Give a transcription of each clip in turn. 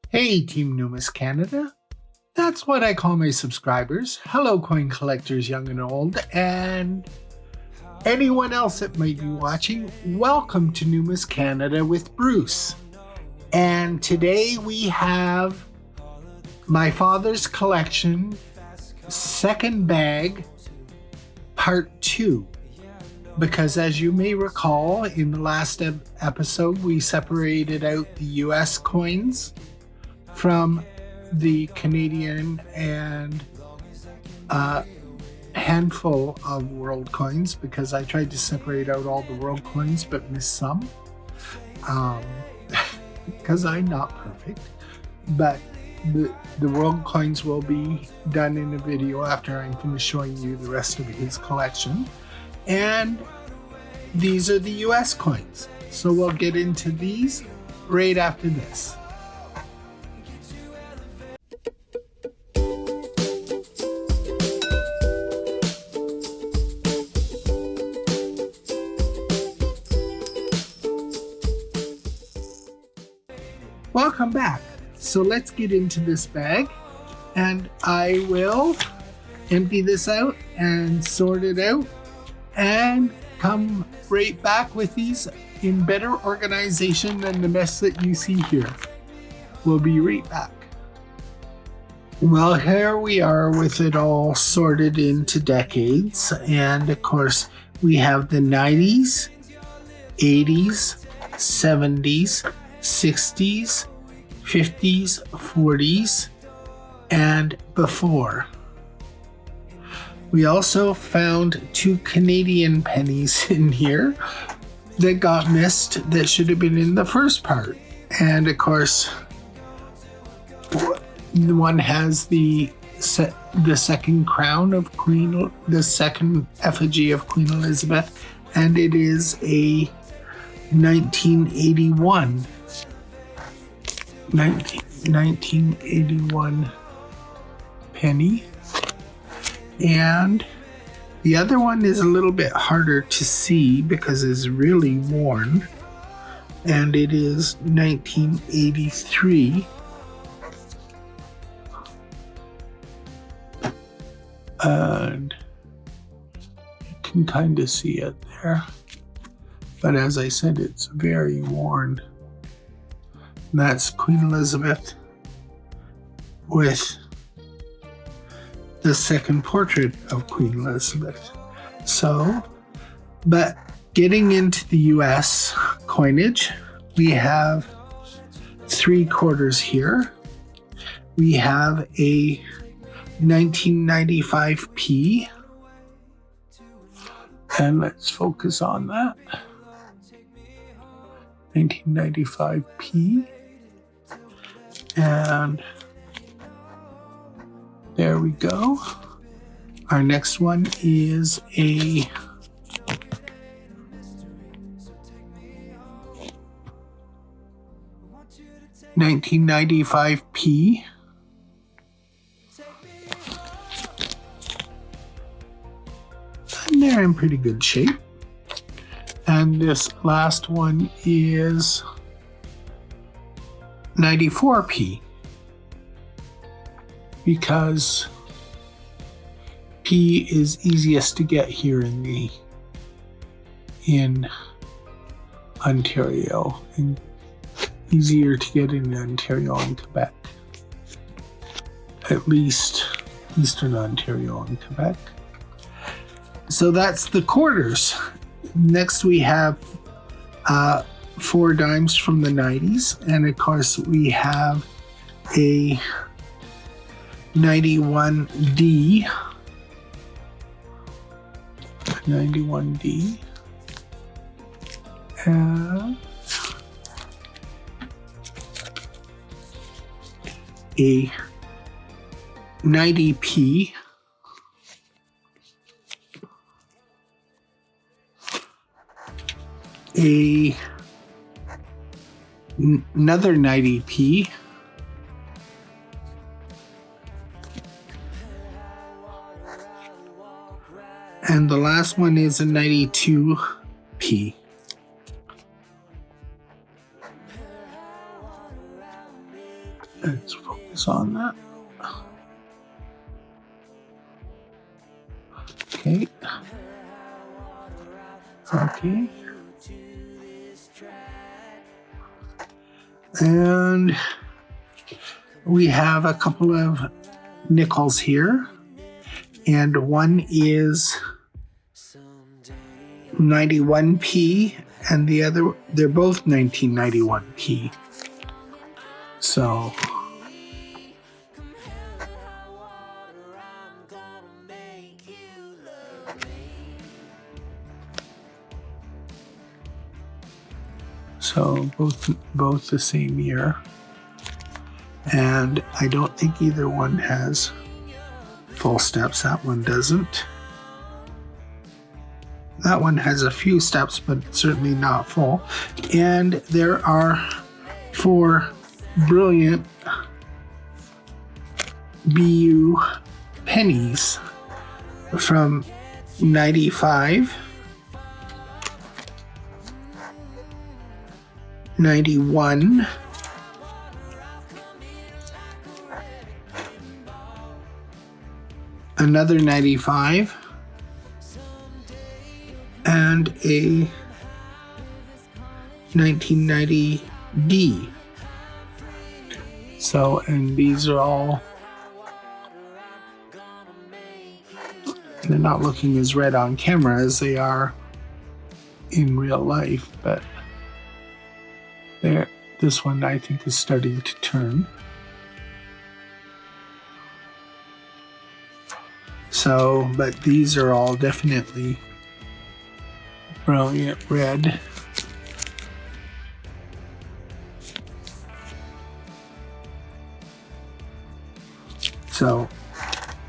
Hey, Team Numis Canada. That's what I call my subscribers. Hello, coin collectors, young and old, and anyone else that might be watching. Welcome to Numis Canada with Bruce. And today we have my father's collection, second bag, part 2. Because as you may recall, in the last episode, we separated out the US coins from the Canadian and a handful of world coins, because I tried to separate out all the world coins but missed some, because I'm not perfect. But the world coins will be done in a video after I'm finished showing you the rest of his collection. And these are the US coins. So we'll get into these right after this. Welcome back. So let's get into this bag, and I will empty this out and sort it out and come right back with these in better organization than the mess that you see here. We'll be right back. Well, here we are with it all sorted into decades, and of course we have the 90s, 80s, 70s, 60s, 50s, 40s, and before. We also found 2 Canadian pennies in here that got missed that should have been in the first part. And of course, one has the second crown of the second effigy of Queen Elizabeth, and it is a 1981 penny. And the other one is a little bit harder to see because it's really worn, and it is 1983. And you can kind of see it there, but as I said, it's very worn. That's Queen Elizabeth with the second portrait of Queen Elizabeth. So, but getting into the US coinage, we have 3 quarters here. We have a 1995p, and let's focus on that. 1995p. And there we go. Our next one is a 1995p. And they're in pretty good shape. And this last one is 94p, because P is easiest to get here in Ontario, and easier to get in Ontario and Quebec, at least Eastern Ontario and Quebec. So that's the quarters. Next we have 4 dimes from the 90s, and of course we have a 91D, and a 90p, another 90p, and the last one is a 92p. Let's focus on that. Okay. Okay. And we have a couple of nickels here. And one is 91p, and the other, they're both 1991p. So both the same year. And I don't think either one has full steps. That one doesn't. That one has a few steps, but certainly not full. And there are 4 brilliant BU pennies from 95, 91, another 95, and a 1990D. So, and these are all, they're not looking as red on camera as they are in real life, but there, this one I think is starting to turn. So, but these are all definitely brilliant red. So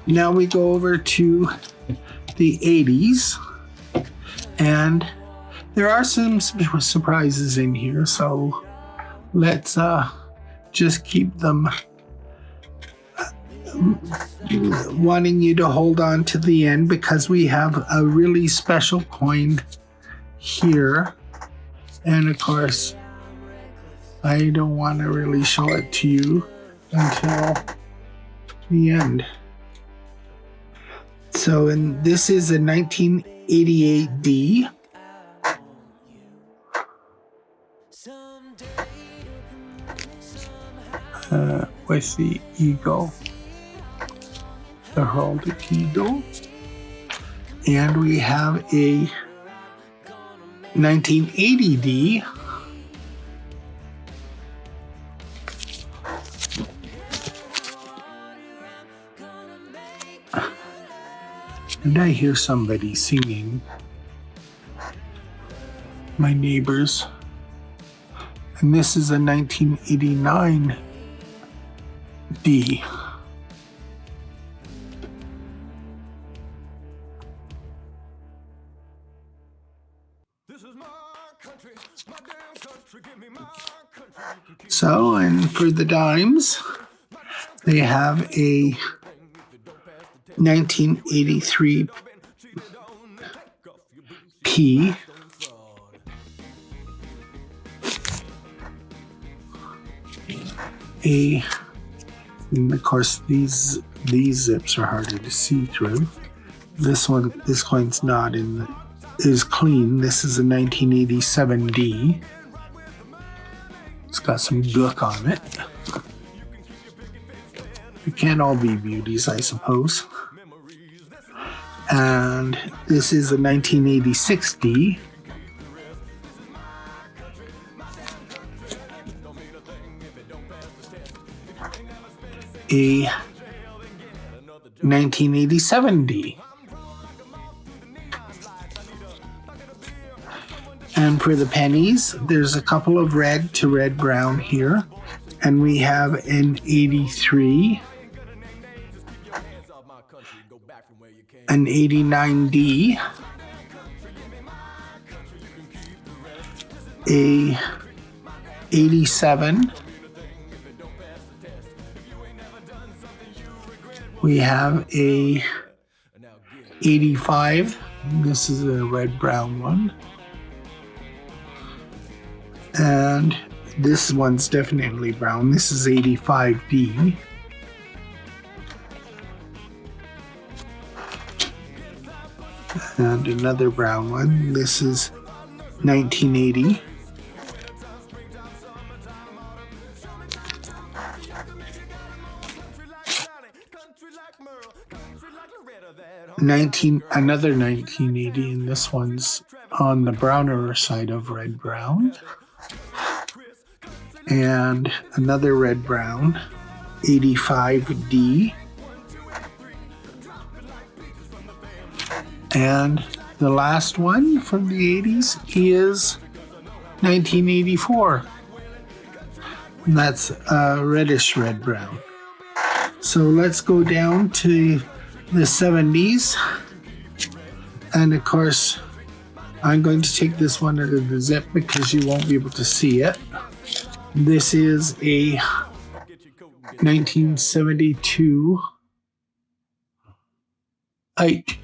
now we go over to the 80s, and there are some surprises in here, so let's just keep them wanting you to hold on to the end, because we have a really special coin here, and of course I don't want to really show it to you until the end. So, and this is a 1988D. With the eagle, the heraldic eagle. And we have a 1980D. And I hear somebody singing. My neighbors. And this is a 1989 D. So, and for the dimes, they have a 1983 P, a, and of course these zips are harder to see through. This coin's not is clean. This is a 1987 D. It's got some gook on it. It can't all be beauties, I suppose. And this is a 1986 D. A 1987 D. And for the pennies, there's a couple of red to red brown here. And we have an 83, an 89D, a 87, we have a 85, this is a red brown one, and This one's definitely brown. This is 85D. And another brown one. This is 1980. Another 1980, and this one's on the browner side of red brown. And another red brown, 85D. And the last one from the 80s is 1984. And that's reddish red brown. So let's go down to the 70s. And of course, I'm going to take this one out of the zip because you won't be able to see it. This is a 1972 Ike.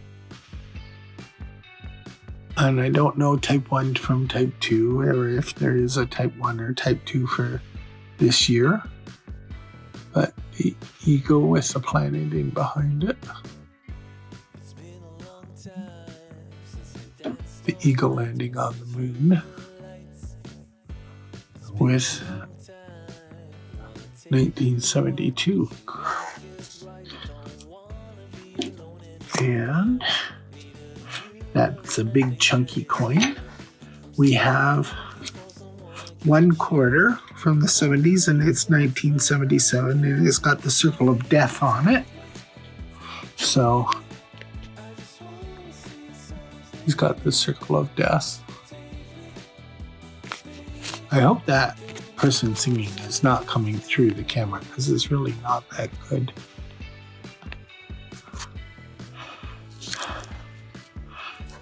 And I don't know type 1 from type 2, or if there is a type 1 or type 2 for this year. But the eagle with the planet in behind it. The eagle landing on the moon with 1972. And that's a big chunky coin. We have 1 quarter from the 70s, and it's 1977, and it's got the circle of death on it. So he's got the circle of death. I hope that person singing is not coming through the camera because it's really not that good.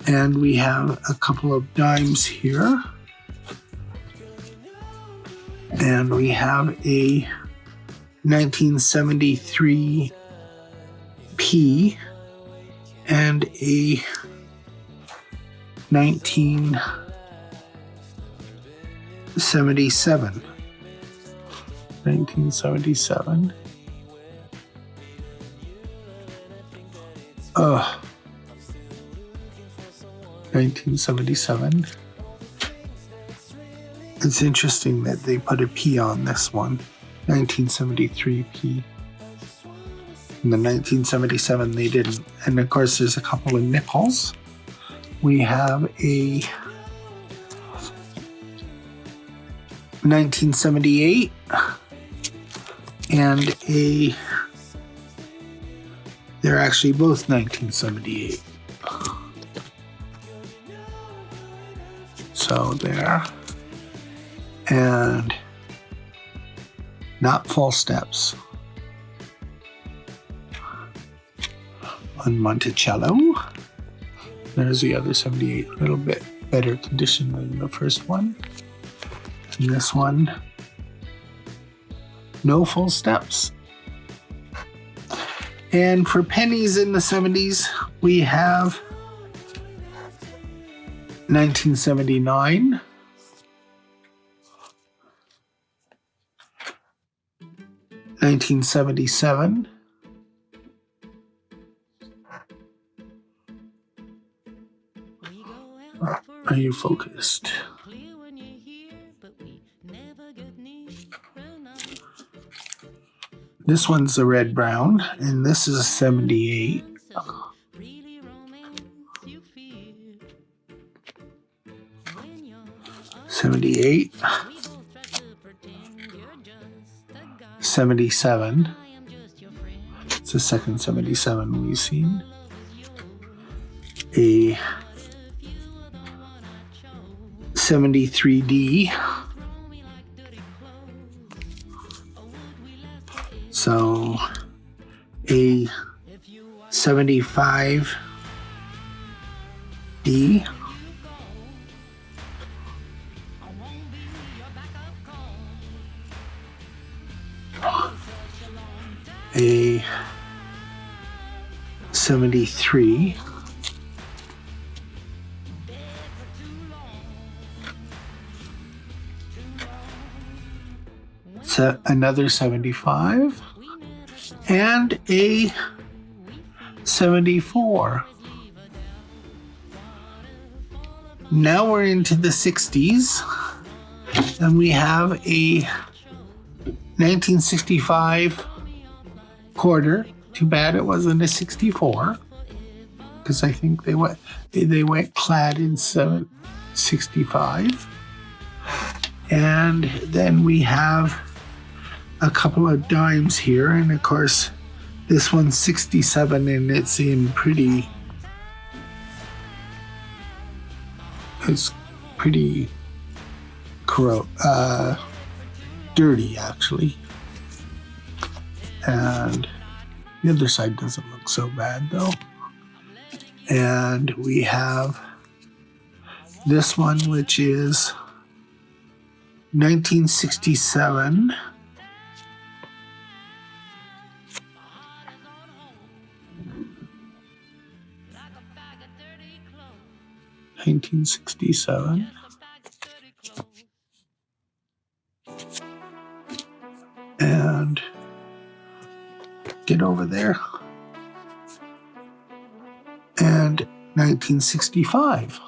And we have a couple of dimes here. And we have a 1973 P and a 1977. 1977. 1977. It's interesting that they put a P on this one. 1973 P. In the 1977 they didn't. And of course there's a couple of nickels. We have a 1978 and a, they're actually both 1978. So there. And not full steps on Monticello. There's the other 78, a little bit better condition than the first one. And this one, no full steps. And for pennies in the 70s, we have 1979. 1977. Are you focused? This one's a red brown, and this is a 78. 78. 77. It's the second 77 we've seen. A 73D. So a 75D. A 73. another 75, and a 74. Now we're into the 60s, and we have a 1965 quarter. Too bad it wasn't a 64, because I think they went clad in 65. And then we have a couple of dimes here, and of course this one's 67, and it's in pretty dirty actually, and the other side doesn't look so bad though. And we have this one, which is 1967. And get over there. And 1965.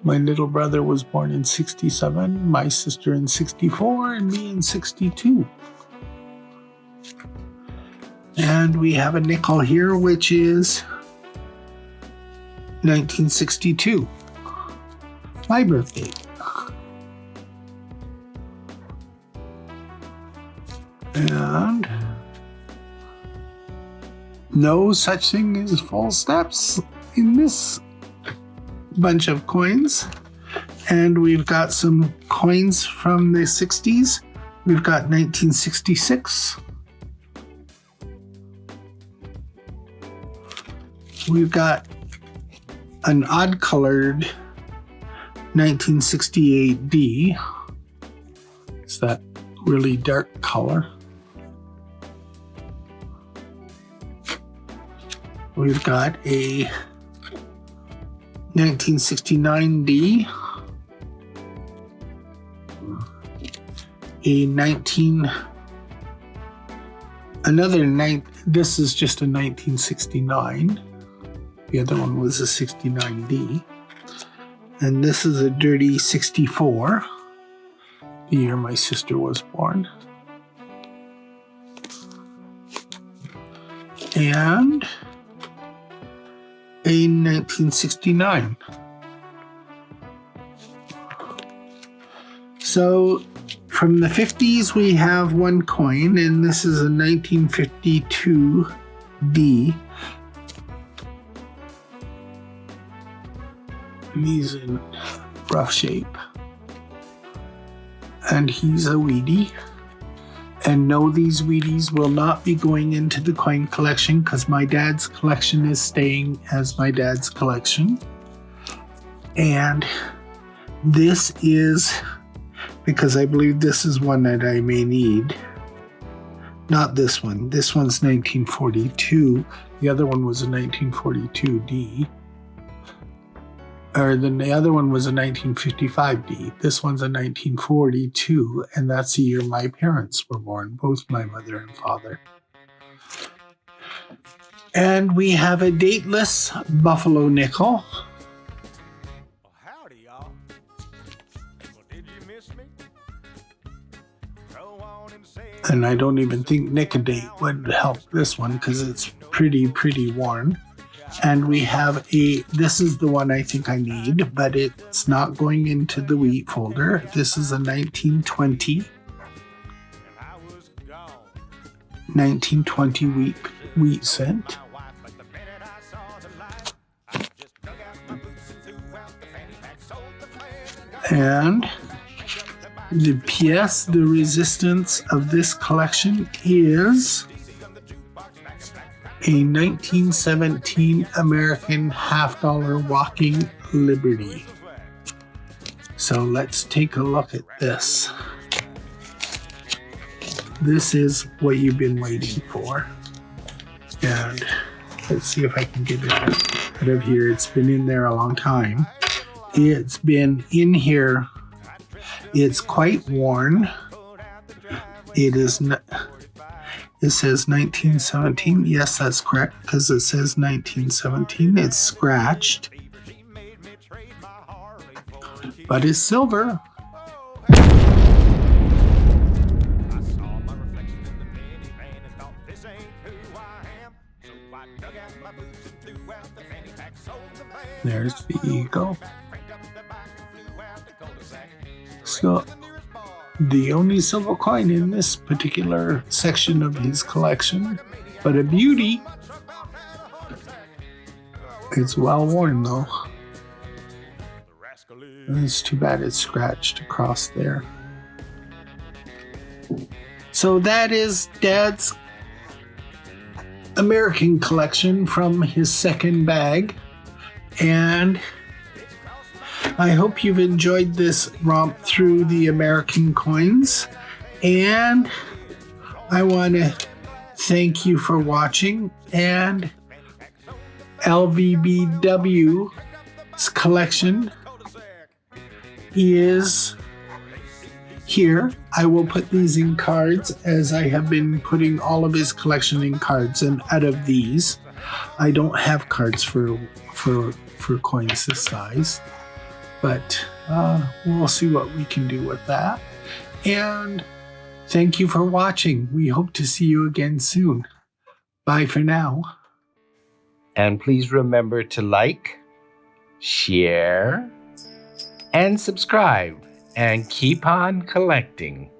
My little brother was born in 67, my sister in 64, and me in 62. And we have a nickel here, which is 1962. My birthday. And no such thing as full steps in this bunch of coins. And we've got some coins from the 60s. We've got 1966. We've got an odd colored 1968D. It's that really dark color. We've got a 1969D, this is just a 1969. The other one was a 69D. And this is a dirty 64, the year my sister was born. And a 1969. So from the 50s we have one coin, and this is a 1952D. He's in rough shape. And he's a weedie. And no, these Wheaties will not be going into the coin collection, because my dad's collection is staying as my dad's collection. And this is, because I believe this is one that I may need. Not this one. This one's 1942. The other one was a 1942D. Or the other one was a 1955D. This one's a 1942, and that's the year my parents were born, both my mother and father. And we have a dateless Buffalo nickel. Well, howdy, y'all. Well, did you miss me? Go on and say it. And I don't even think Nicodate would help this one, because it's pretty worn. And we have this is the one I think I need, but it's not going into the wheat folder. This is a 1920 wheat cent. And the pièce de résistance of this collection is a 1917 American $50 Walking Liberty. So let's take a look at this. This is what you've been waiting for. And let's see if I can get it out of here. It's been in there a long time. It's been in here. It's quite worn. It is not. It says 1917. Yes, that's correct because it says 1917. It's scratched, but it's silver. There's the eagle. So, the only silver coin in this particular section of his collection, but a beauty. It's well worn though. It's too bad it's scratched across there. So that is Dad's American collection from his second bag. And I hope you've enjoyed this romp through the American coins. And I want to thank you for watching. And LVBW's collection is here. I will put these in cards as I have been putting all of his collection in cards. And out of these, I don't have cards for coins this size. But we'll see what we can do with that. And thank you for watching. We hope to see you again soon. Bye for now. And please remember to like, share, and subscribe. And keep on collecting.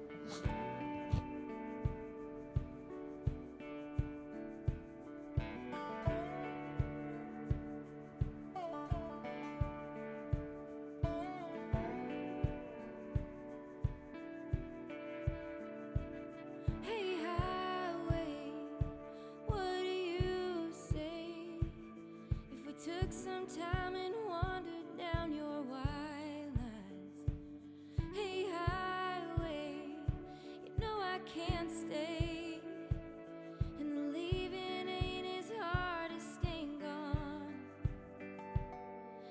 Took some time and